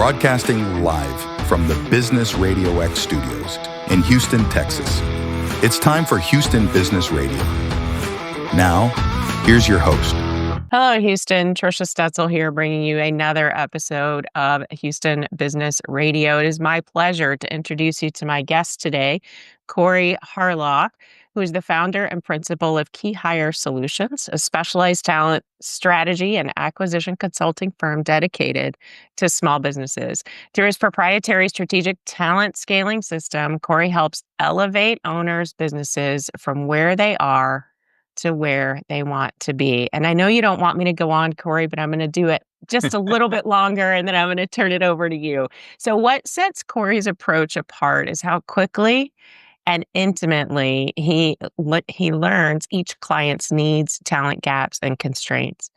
broadcasting live from the Business Radio X studios in Houston, Texas. It's time for Houston Business Radio. Now, here's your host. Hello, Houston. Trisha Stetzel here, bringing you another episode of Houston Business Radio. It is my pleasure to introduce you to my guest today, Corey Harlock, who is the founder and principal of KeyHire Solutions, a specialized talent strategy and acquisition consulting firm dedicated to small businesses. Through his proprietary strategic talent scaling system, Corey helps elevate owners' businesses from where they are to where they want to be. And I know you don't want me to go on, Corey, but I'm going to do it just a little bit longer, and then I'm going to turn it over to you. So what sets Corey's approach apart is how quickly and intimately he learns each client's needs, talent gaps, and constraints.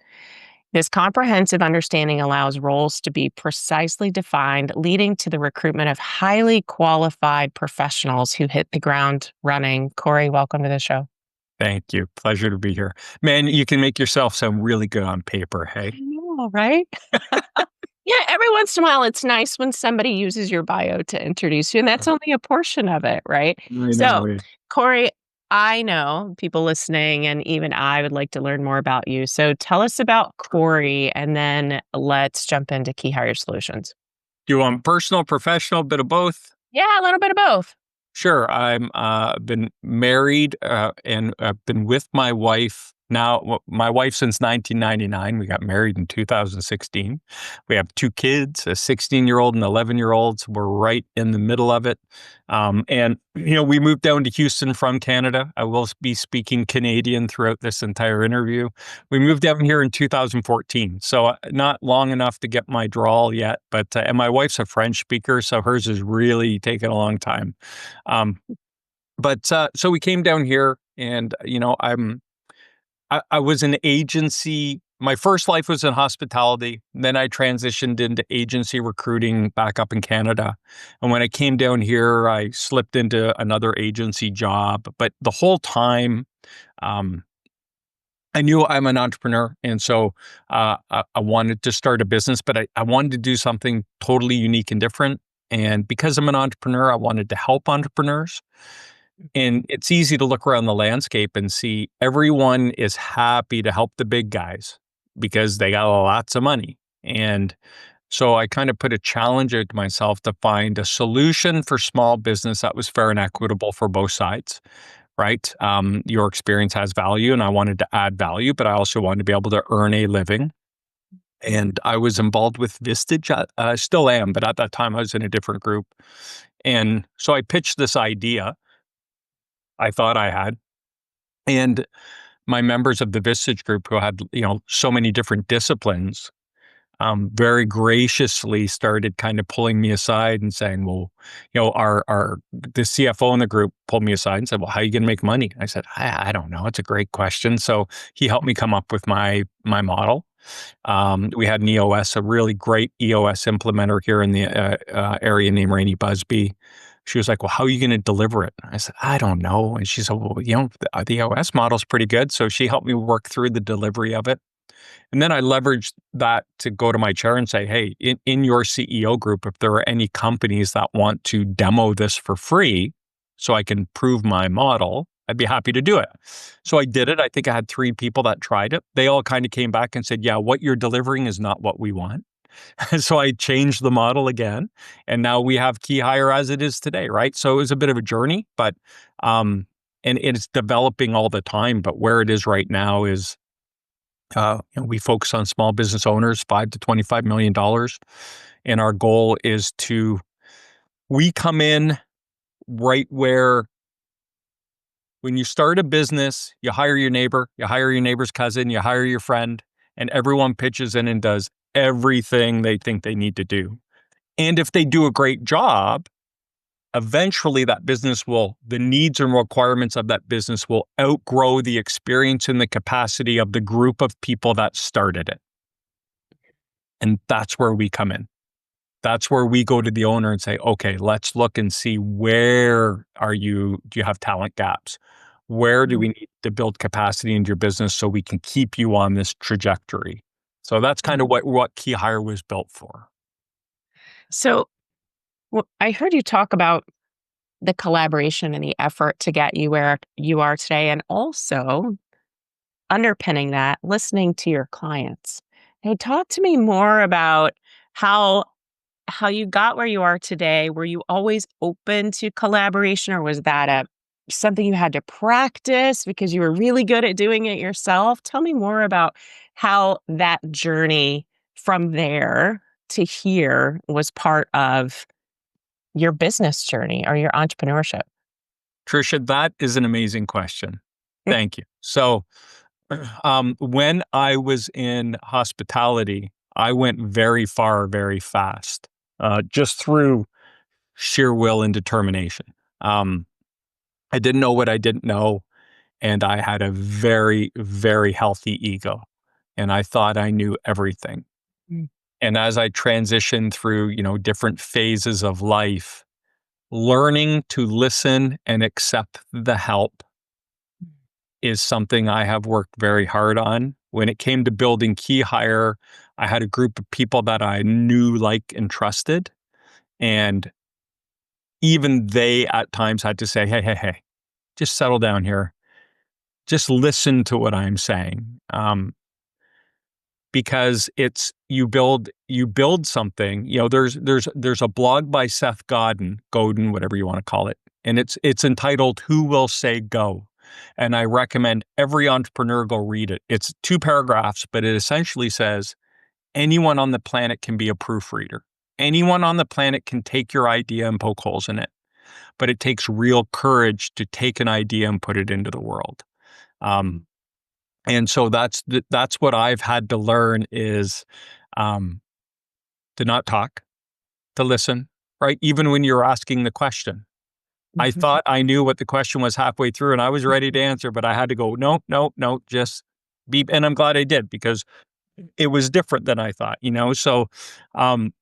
This comprehensive understanding allows roles to be precisely defined, leading to the recruitment of highly qualified professionals who hit the ground running. Corey, welcome to the show. Thank you. Pleasure to be here. Man, you can make yourself sound really good on paper, hey? I know, right? Yeah, every once in a while, it's nice when somebody uses your bio to introduce you, and that's only a portion of it, right? So, Corey, I know people listening, and even I would like to learn more about you. So tell us about Corey, and then let's jump into KeyHire Solutions. Do you want personal, professional, bit of both? Yeah, a little bit of both. Sure. I'm been married and I've been with my wife now. My wife since 1999. We got married in 2016. We have two kids, a 16-year-old and 11-year-old. So we're right in the middle of it. And we moved down to Houston from Canada. I will be speaking Canadian throughout this entire interview. We moved down here in 2014, so not long enough to get my drawl yet. But and my wife's a French speaker, so hers is really taking a long time. So we came down here, and I was an agency. My first life was in hospitality. Then I transitioned into agency recruiting back up in Canada. And when I came down here, I slipped into another agency job. But the whole time, I knew I'm an entrepreneur. And so I wanted to start a business, but I wanted to do something totally unique and different. And because I'm an entrepreneur, I wanted to help entrepreneurs. And it's easy to look around the landscape and see everyone is happy to help the big guys because they got lots of money. And so I kind of put a challenge out to myself to find a solution for small business that was fair and equitable for both sides, right? Your experience has value, and I wanted to add value, but I also wanted to be able to earn a living. And I was involved with Vistage, still am, but at that time I was in a different group. And so I pitched this idea I thought I had. And my members of the Vistage group, who had, so many different disciplines, very graciously started kind of pulling me aside and saying, well, the CFO in the group pulled me aside and said, well, how are you going to make money? I said, I don't know. It's a great question. So he helped me come up with my model. We had an EOS, a really great EOS implementer here in the area named Rainey Busby. She was like, well, how are you going to deliver it? I said, I don't know. And she said, well, the EOS model is pretty good. So she helped me work through the delivery of it. And then I leveraged that to go to my chair and say, hey, in your CEO group, if there are any companies that want to demo this for free so I can prove my model, I'd be happy to do it. So I did it. I think I had 3 people that tried it. They all kind of came back and said, yeah, what you're delivering is not what we want. So I changed the model again, and now we have KeyHire as it is today, right? So it was a bit of a journey, but and it's developing all the time. But where it is right now is we focus on small business owners, $5 to $25 million, and our goal is we come in right where when you start a business, you hire your neighbor, you hire your neighbor's cousin, you hire your friend, and everyone pitches in and does everything they think they need to do. And if they do a great job, eventually the needs and requirements of that business will outgrow the experience and the capacity of the group of people that started it. And that's where we come in. That's where we go to the owner and say, okay, let's look and see do you have talent gaps? Where do we need to build capacity into your business so we can keep you on this trajectory? So that's kind of what KeyHire was built for. So I heard you talk about the collaboration and the effort to get you where you are today, and also underpinning that, listening to your clients. Hey, talk to me more about how you got where you are today. Were you always open to collaboration, or was that a something you had to practice because you were really good at doing it yourself? Tell me more about how that journey from there to here was part of your business journey or your entrepreneurship. Trisha, that is an amazing question. Thank you. So, when I was in hospitality, I went very far, very fast, just through sheer will and determination. Um, I didn't know what I didn't know, and I had a very, very healthy ego, and I thought I knew everything. Mm. And as I transitioned through, different phases of life, learning to listen and accept the help is something I have worked very hard on. When it came to building KeyHire, I had a group of people that I knew, liked, and trusted. And even they at times had to say, hey, just settle down here. Just listen to what I'm saying. Because it's you build something. There's a blog by Seth Godin, whatever you want to call it, and it's entitled "Who Will Say Go," and I recommend every entrepreneur go read it. It's 2 paragraphs, but it essentially says anyone on the planet can be a proofreader. Anyone on the planet can take your idea and poke holes in it, but it takes real courage to take an idea and put it into the world. Um, and so that's what I've had to learn is um, to not talk, to listen, right? Even when you're asking the question. I Mhm. thought I knew what the question was halfway through and I was ready to answer, but I had to go, no, no, no, just be. And I'm glad I did because it was different than I thought. So um,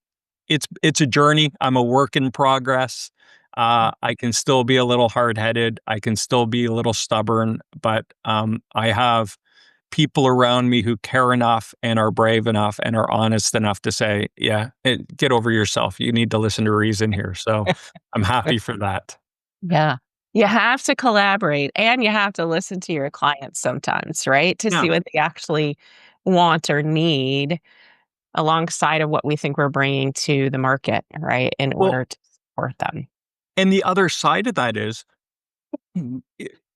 it's a journey. I'm a work in progress. I can still be a little hard headed. I can still be a little stubborn, but I have people around me who care enough and are brave enough and are honest enough to say, yeah, get over yourself. You need to listen to reason here. So I'm happy for that. Yeah. You have to collaborate and you have to listen to your clients sometimes, right? To Yeah. see what they actually want or need alongside of what we think we're bringing to the market, right? In Well, order to support them. and the other side of that is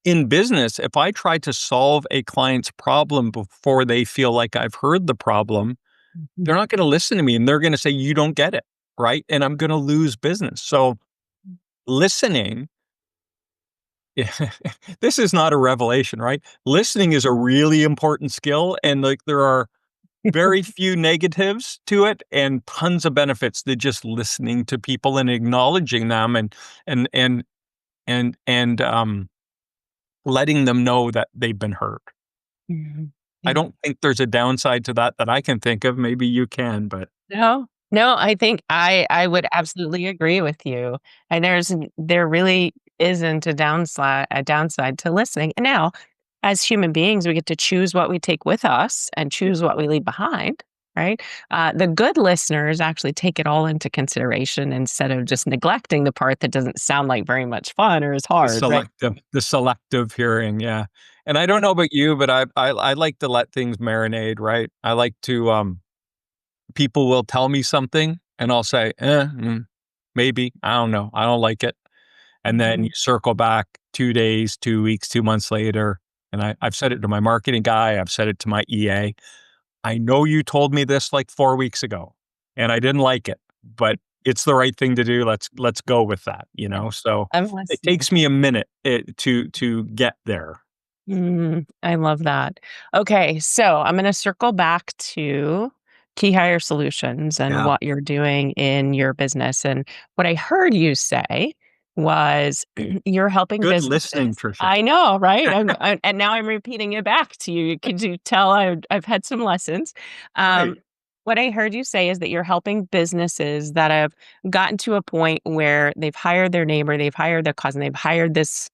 in business, if I try to solve a client's problem before they feel like I've heard the problem, Mhm. they're not going to listen to me and they're going to say, you don't get it. Right. And I'm going to lose business. So listening, this is not a revelation, right? Listening is a really important skill. And like there are very few negatives to it and tons of benefits to just listening to people and acknowledging them and, and, and letting them know that they've been heard. Mhm. I Yeah. don't think there's a downside to that I can think of. Maybe you can, but No, no, I think I would absolutely agree with you. And there really isn't a downside to listening. And now, as human beings, we get to choose what we take with us and choose what we leave behind, right? The good listeners actually take it all into consideration instead of just neglecting the part that doesn't sound like very much fun or is the hard, right? selective hearing, yeah. And I don't know about you, but I like to let things marinate, right? I like to people will tell me something and I'll say, maybe, I don't know, I don't like it. And then Mhm. you circle back 2 days, 2 weeks, 2 months later, and I've said it to my marketing guy, I've said it to my EA. I know you told me this like 4 weeks ago, and I didn't like it, but it's the right thing to do. Let's go with that. So I'm it listening. takes me a minute to get there. I love that. Okay, so I'm gonna circle back to KeyHire Solutions and Yeah. what you're doing in your business. And what I heard you say was you're helping Good listening, businesses. Trisha. I know, right? And now I'm repeating it back to you. Could you tell I've had some lessons? Right. Um, what I heard you say is that you're helping businesses that have gotten to a point where they've hired their neighbor, they've hired their cousin, they've hired this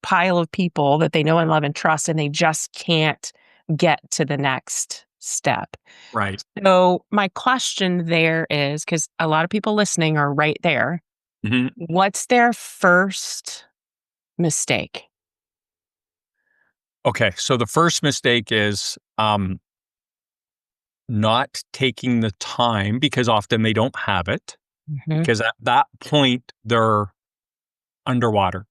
pile of people that they know and love and trust, and they just can't get to the next step. Right. So my question there is, because a lot of people listening are right there, Mhm. what's their first mistake? Okay. So the first mistake is not taking the time because often they don't have it Mhm. because at that point they're underwater.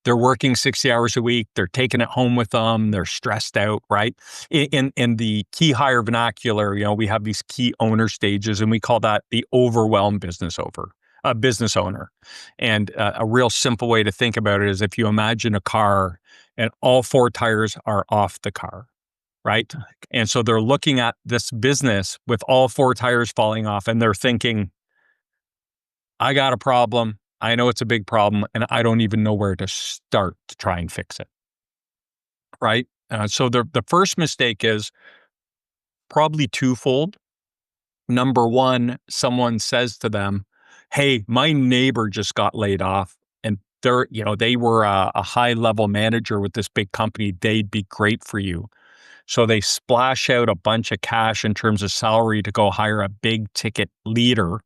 They're working 60 hours a week. They're taking it home with them. They're stressed out, right? In the key hire vernacular, we have these key owner stages, and we call that the overwhelmed business owner. And a real simple way to think about it is if you imagine a car and all four tires are off the car, right? And so they're looking at this business with all four tires falling off, and they're thinking, I got a problem. I know it's a big problem, and I don't even know where to start to try and fix it. Right. So the first mistake is probably twofold. Number one, someone says to them, "Hey, my neighbor just got laid off, and they were a high level manager with this big company. They'd be great for you." So they splash out a bunch of cash in terms of salary to go hire a big ticket leader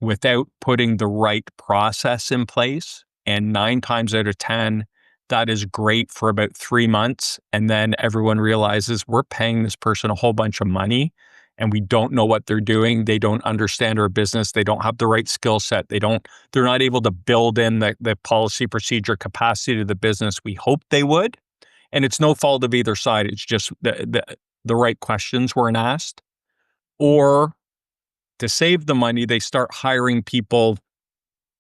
without putting the right process in place. And 9 times out of 10, that is great for about 3 months. And then everyone realizes we're paying this person a whole bunch of money and we don't know what they're doing. They don't understand our business. They don't have the right skill set. They're not able to build in the policy procedure capacity to the business we hoped they would. And it's no fault of either side. It's just the right questions weren't asked. Or to save the money, they start hiring people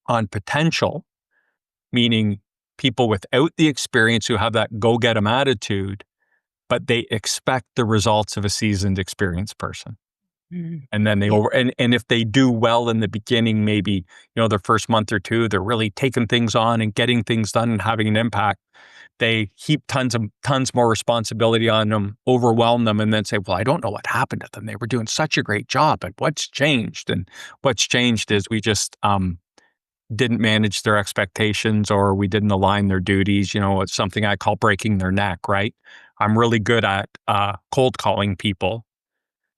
on potential, meaning people without the experience who have that go get 'em attitude, but they expect the results of a seasoned, experienced person. Mm. And then Yeah. and if they do well in the beginning, maybe, their first month or two, they're really taking things on and getting things done and having an impact. They heap tons more responsibility on them, overwhelm them, and then say, "Well, I don't know what happened to them. They were doing such a great job, but what's changed?" And what's changed is we just didn't manage their expectations or we didn't align their duties. It's something I call breaking their neck, right? I'm really good at cold calling people.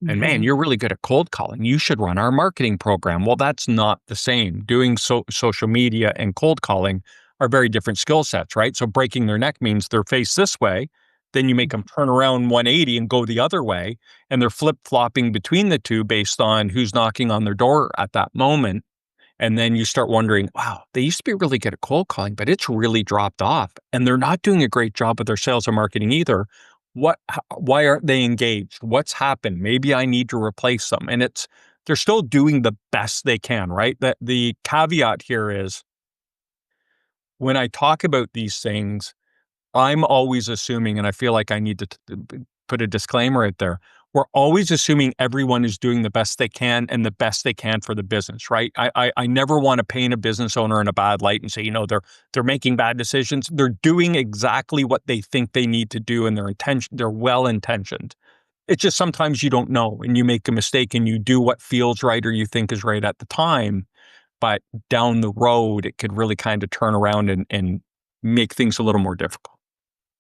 And man, Mhm. you're really good at cold calling. You should run our marketing program. Well, that's not the same. Doing social media and cold calling are very different skill sets, right? So breaking their neck means they're faced this way. Then you make them turn around 180 and go the other way. And they're flip flopping between the two based on who's knocking on their door at that moment. And then you start wondering, wow, they used to be really good at cold calling, but it's really dropped off. And they're not doing a great job with their sales or marketing either. Why aren't they engaged? What's happened? Maybe I need to replace them. And they're still doing the best they can, right? That the caveat here is when I talk about these things, I'm always assuming, and I feel like I need to put a disclaimer out there. We're always assuming everyone is doing the best they can and the best they can for the business, right? I never want to paint a business owner in a bad light and say, they're making bad decisions. They're doing exactly what they think they need to do, and they're well intentioned. It's just sometimes you don't know, and you make a mistake, and you do what feels right or you think is right at the time. But down the road, it could really kind of turn around and make things a little more difficult.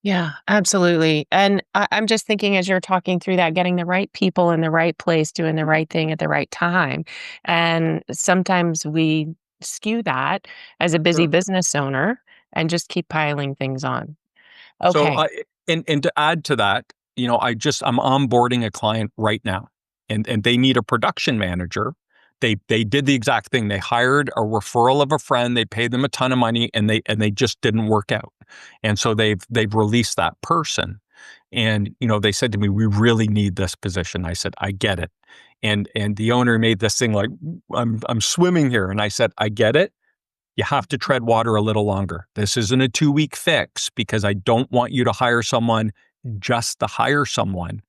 Yeah, absolutely. And I'm just thinking as you're talking through that, getting the right people in the right place, doing the right thing at the right time. And sometimes we skew that as a busy Sure. business owner and just keep piling things on. So, Okay. and to add to that, I'm onboarding a client right now, and they need a production manager. They did the exact thing. They hired a referral of a friend. They paid them a ton of money, and they just didn't work out. And so they've released that person. And they said to me, "We really need this position." I said, "I get it." And the owner made this thing like, "I'm swimming here," and I said, "I get it. You have to tread water a little longer. This isn't a 2-week fix because I don't want you to hire someone just to hire someone.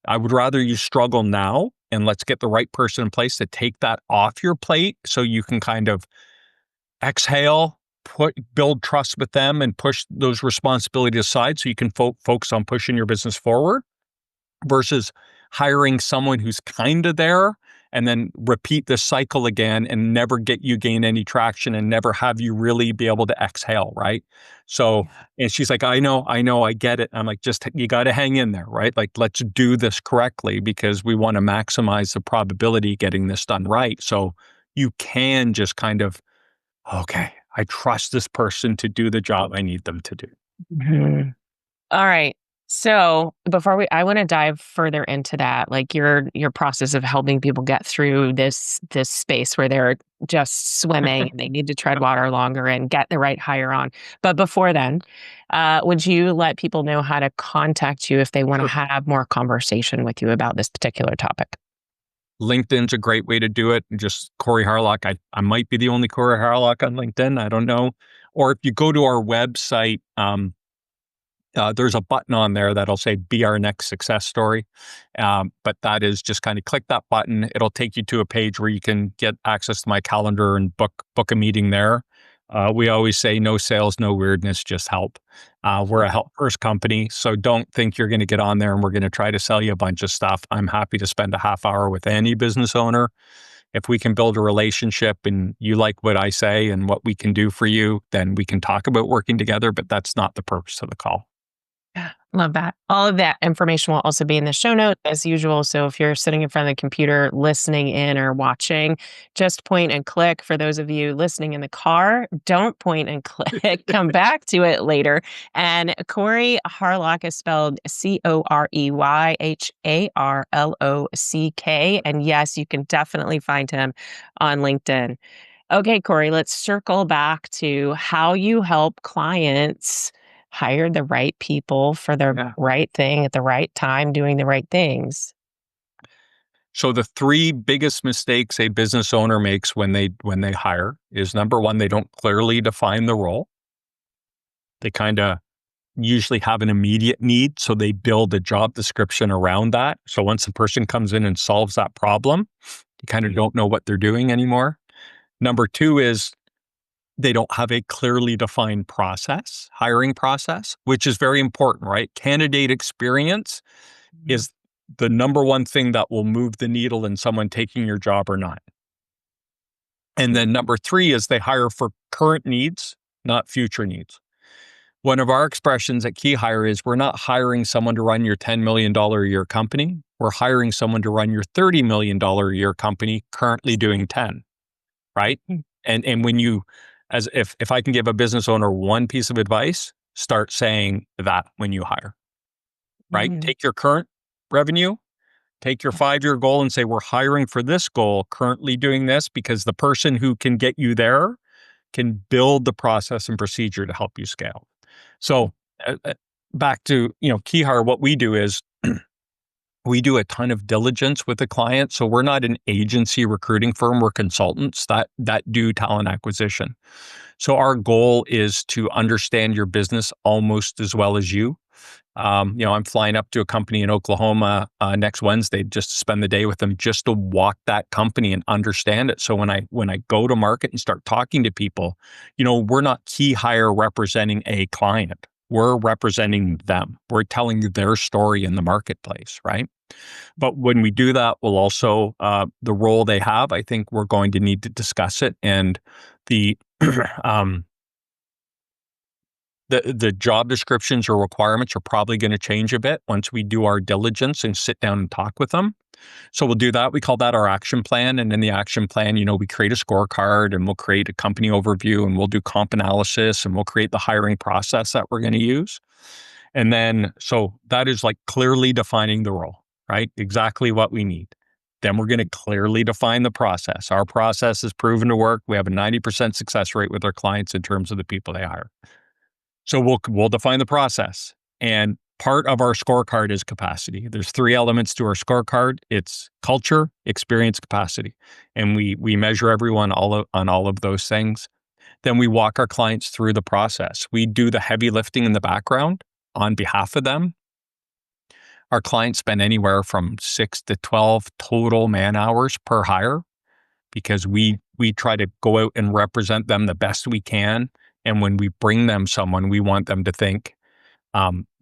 I would rather you struggle now and let's get the right person in place to take that off your plate so you can kind of exhale, build trust with them and push those responsibilities aside so you can focus on pushing your business forward versus hiring someone who's kind of there and then repeat the cycle again and never gain any traction and never have you really be able to exhale, right? So, and she's like, I know, I get it. I'm like, just, you got to hang in there, right? Like, let's do this correctly because we want to maximize the probability of getting this done right. So you can just kind of, okay, I trust this person to do the job I need them to do. Mhm. All right. So I want to dive further into that, like your process of helping people get through this space where they're just swimming and they need to tread water longer and get the right hire on. But before then, would you let people know how to contact you if they want to Sure. have more conversation with you about this particular topic? LinkedIn's a great way to do it. Just Corey Harlock. I might be the only Corey Harlock on LinkedIn. I don't know. Or if you go to our website, there's a button on there that'll say "Be our next success story," but that is just kind of click that button. It'll take you to a page where you can get access to my calendar and book a meeting there. We always say no sales, no weirdness, just help. We're a help first company, so don't think you're going to get on there and we're going to try to sell you a bunch of stuff. I'm happy to spend a half hour with any business owner. If we can build a relationship and you like what I say and what we can do for you, then we can talk about working together, but that's not the purpose of the call. Yeah, love that. All of that information will also be in the show notes as usual. So if you're sitting in front of the computer, listening in or watching, just point and click. For those of you listening in the car, don't point and click. Come back to it later. And Corey Harlock is spelled CoreyHarlock. And yes, you can definitely find him on LinkedIn. Okay, Corey, let's circle back to how you help clients hire the right people for the right thing at the right time, doing the right things. So the three biggest mistakes a business owner makes when they hire is number one, they don't clearly define the role. They kind of usually have an immediate need, so they build a job description around that. So once the person comes in and solves that problem, you kind of don't know what they're doing anymore. Number two is they don't have a clearly defined hiring process, which is very important, right? Candidate experience is the number one thing that will move the needle in someone taking your job or not. And then number three is they hire for current needs, not future needs. One of our expressions at KeyHire is we're not hiring someone to run your $10 million a year company. We're hiring someone to run your $30 million a year company currently doing 10, right? And when you, as if I can give a business owner one piece of advice, start saying that when you hire, right? Mhm. Take your current revenue, take your 5-year goal and say, we're hiring for this goal, currently doing this, because the person who can get you there can build the process and procedure to help you scale. So back to, KeyHire, what we do is we do a ton of diligence with the client. So we're not an agency recruiting firm. We're consultants that do talent acquisition. So our goal is to understand your business almost as well as you. I'm flying up to a company in Oklahoma next Wednesday just to spend the day with them, just to walk that company and understand it. So when I go to market and start talking to people, we're not KeyHire representing a client. We're representing them. We're telling their story in the marketplace, right? But when we do that, we'll also, the role they have, I think we're going to need to discuss it. And the the job descriptions or requirements are probably going to change a bit once we do our diligence and sit down and talk with them. So we'll do that. We call that our action plan. And in the action plan, we create a scorecard and we'll create a company overview and we'll do comp analysis and we'll create the hiring process that we're going to use. And then, so that is like clearly defining the role, right? Exactly what we need. Then we're going to clearly define the process. Our process is proven to work. We have a 90% success rate with our clients in terms of the people they hire. So we'll define the process. And part of our scorecard is capacity. There's 3 elements to our scorecard. It's culture, experience, capacity. And we measure everyone on all of those things. Then we walk our clients through the process. We do the heavy lifting in the background on behalf of them. Our clients spend anywhere from 6 to 12 total man hours per hire because we try to go out and represent them the best we can. And when we bring them someone, we want them to think,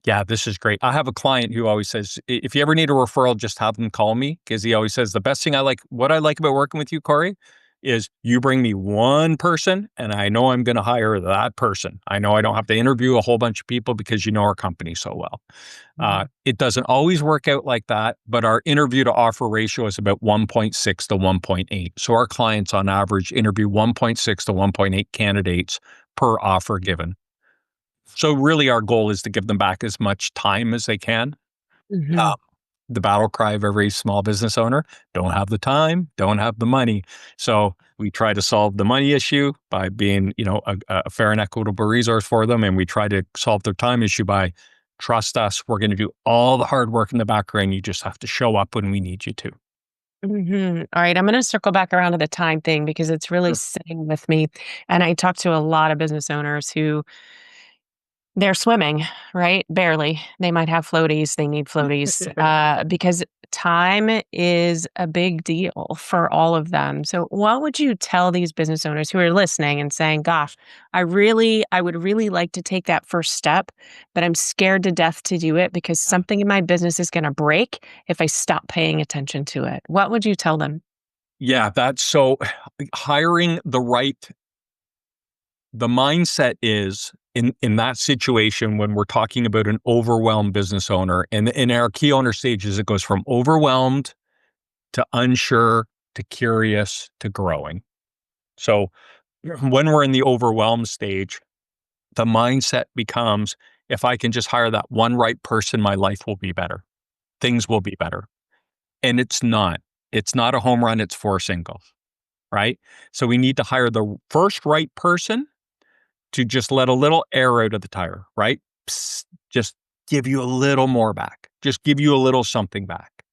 Yeah, this is great. I have a client who always says, if you ever need a referral, just have them call me, because he always says the best thing what I like about working with you, Corey, is you bring me one person and I know I'm going to hire that person. I know I don't have to interview a whole bunch of people because you know our company so well. It doesn't always work out like that, but our interview to offer ratio is about 1.6 to 1.8. So our clients on average interview 1.6 to 1.8 candidates per offer given. So really our goal is to give them back as much time as they can. Mhm. Uh, the battle cry of every small business owner, don't have the time, don't have the money. So we try to solve the money issue by being, a fair and equitable resource for them. And we try to solve their time issue by trust us. We're going to do all the hard work in the background. You just have to show up when we need you to. All right, I'm going to circle back around to the time thing because it's really Sure. sitting with me. And I talk to a lot of business owners who they're swimming, right? Barely. They might have floaties. They need floaties because time is a big deal for all of them. So, what would you tell these business owners who are listening and saying, "Gosh, I would really like to take that first step, but I'm scared to death to do it because something in my business is going to break if I stop paying attention to it." What would you tell them? Yeah, that's so hiring the mindset is in that situation when we're talking about an overwhelmed business owner, and in our key owner stages, it goes from overwhelmed to unsure to curious to growing. So when we're in the overwhelmed stage, the mindset becomes, if I can just hire that one right person, my life will be better. Things will be better. And it's not. It's not a home run, it's four singles, right? So we need to hire the first right person to just let a little air out of the tire, right? Psst, just give you a little more back. Just give you a little something back.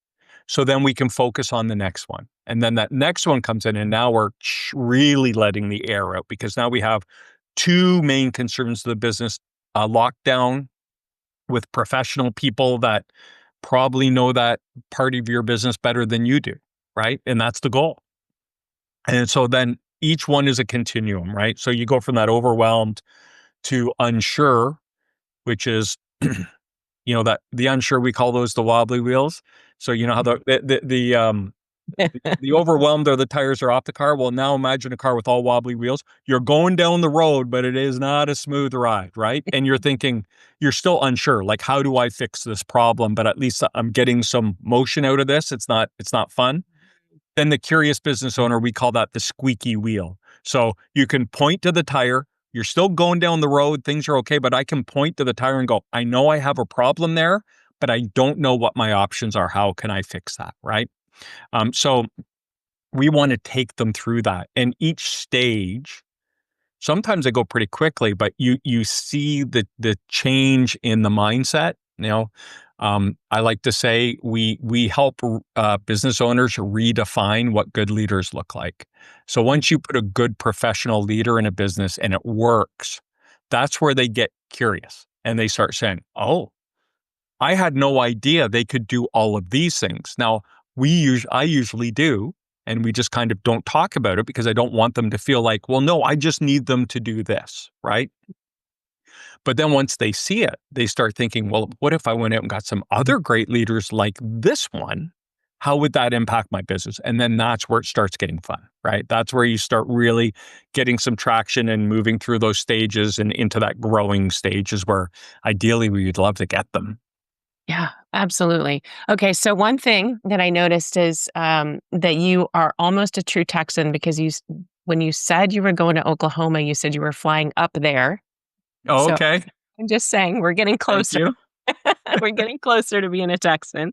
So then we can focus on the next one. And then that next one comes in, and now we're really letting the air out because now we have two main concerns of the business, locked down with professional people that probably know that part of your business better than you do, right? And that's the goal. And so then each one is a continuum, right? So you go from that overwhelmed to unsure, which is, that the unsure, we call those the wobbly wheels. So you know how the overwhelmed or the tires are off the car. Well, now imagine a car with all wobbly wheels. You're going down the road, but it is not a smooth ride, right? And you're thinking, you're still unsure, like, how do I fix this problem? But at least I'm getting some motion out of this. It's not fun. Then the curious business owner, we call that the squeaky wheel. So you can point to the tire. You're still going down the road. Things are okay, but I can point to the tire and go, I know I have a problem there, but I don't know what my options are. How can I fix that? Right. So we want to take them through that. And each stage, sometimes they go pretty quickly, but you see the change in the mindset. I like to say we help business owners redefine what good leaders look like. So once you put a good professional leader in a business and it works, that's where they get curious and they start saying, "Oh, I had no idea they could do all of these things." Now, I usually do, and we just kind of don't talk about it because I don't want them to feel like, well, no, I just need them to do this, right? But then once they see it, they start thinking, well, what if I went out and got some other great leaders like this one? How would that impact my business? And then that's where it starts getting fun, right? That's where you start really getting some traction and moving through those stages and into that growing stages where ideally we'd love to get them. Yeah, absolutely. Okay, so one thing that I noticed is that you are almost a true Texan because when you said you were going to Oklahoma, you said you were flying up there. Oh, So okay. I'm just saying we're getting Thank closer. you. We're getting closer to being a Texan.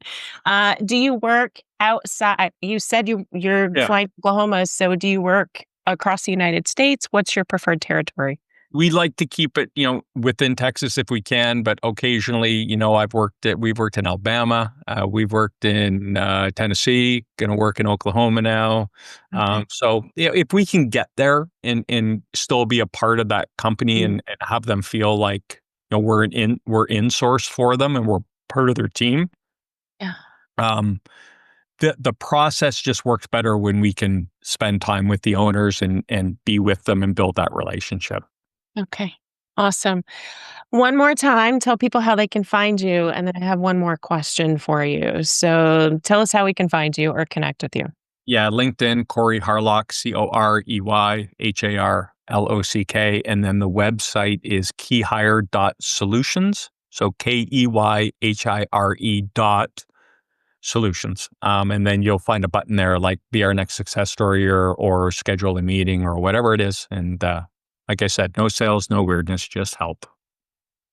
Do you work outside? You said you're Yeah. flying to Oklahoma, so do you work across the United States? What's your preferred territory? We like to keep it, within Texas if we can, but occasionally, we've worked in Alabama, we've worked in Tennessee, going to work in Oklahoma now. Okay. So if we can get there and still be a part of that company Mm. and have them feel like, we're in source for them and we're part of their team. Yeah. Um, the process just works better when we can spend time with the owners and be with them and build that relationship. Okay. Awesome. One more time, tell people how they can find you, and then I have one more question for you. So tell us how we can find you or connect with you. Yeah, LinkedIn, Corey Harlock, CoreyHarlock. And then the website is KeyHire.Solutions. So KeyHire dot solutions. And then you'll find a button there like be our next success story or schedule a meeting or whatever it is. And like I said, no sales, no weirdness, just help.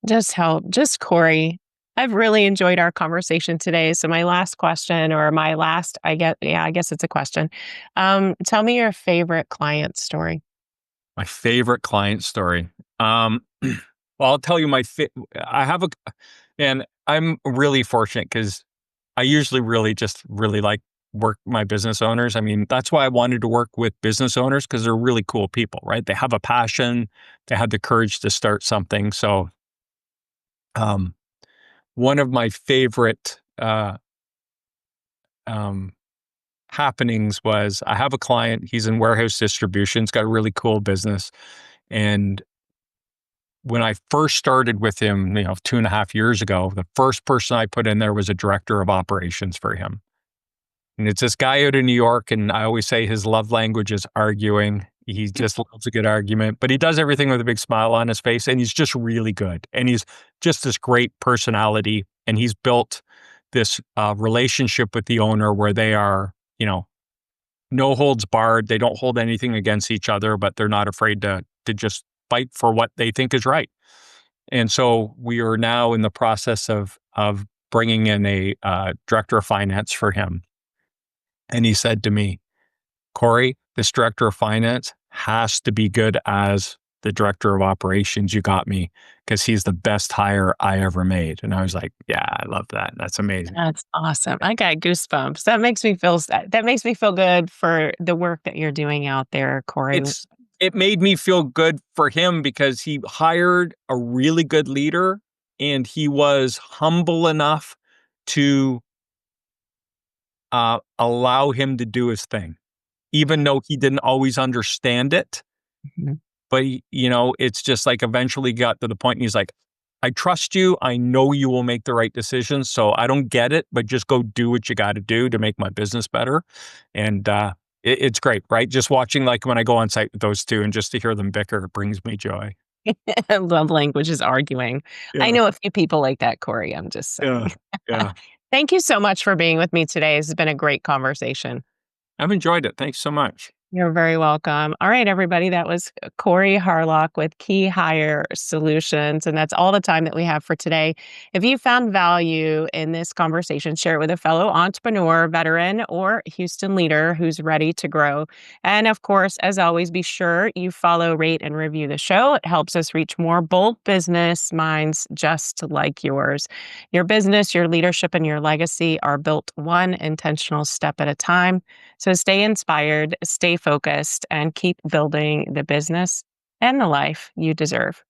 Just help, just Corey. I've really enjoyed our conversation today. So my last question or my last, I guess it's a question. Tell me your favorite client story. My favorite client story. Well, I'll tell you I have and I'm really fortunate because I usually really like work my business owners. I mean, that's why I wanted to work with business owners because they're really cool people, right? They have a passion, they have the courage to start something. So, um, one of my favorite um, happenings was I have a client. He's in warehouse distribution. He's got a really cool business, and when I first started with him, 2.5 years ago, the first person I put in there was a director of operations for him. And it's this guy out in New York, and I always say his love language is arguing. He just loves a good argument, but he does everything with a big smile on his face, and he's just really good. And he's just this great personality, and he's built this relationship with the owner where they are, no holds barred. They don't hold anything against each other, but they're not afraid to just fight for what they think is right. And so we are now in the process of bringing in a director of finance for him. And he said to me, Corey, this director of finance has to be good as the director of operations. You got me, because he's the best hire I ever made. And I was like, yeah, I love that. That's amazing. That's awesome. I got goosebumps. That makes me feel good for the work that you're doing out there, Corey. It made me feel good for him because he hired a really good leader and he was humble enough to allow him to do his thing, even though he didn't always understand it. Mhm. But, it's just like eventually got to the point and he's like, I trust you. I know you will make the right decisions. So I don't get it, but just go do what you got to do to make my business better. And it's great, right? Just watching, like when I go on site with those two and just to hear them bicker, it brings me joy. Love language is arguing. I Yeah, know a few people like that, Corey. I'm just yeah, saying. yeah. Thank you so much for being with me today. This has been a great conversation. I've enjoyed it. Thanks so much. You're very welcome. All right, everybody. That was Corey Harlock with KeyHire Solutions. And that's all the time that we have for today. If you found value in this conversation, share it with a fellow entrepreneur, veteran, or Houston leader who's ready to grow. And of course, as always, be sure you follow, rate, and review the show. It helps us reach more bold business minds just like yours. Your business, your leadership, and your legacy are built one intentional step at a time. So stay inspired, stay focused, and keep building the business and the life you deserve.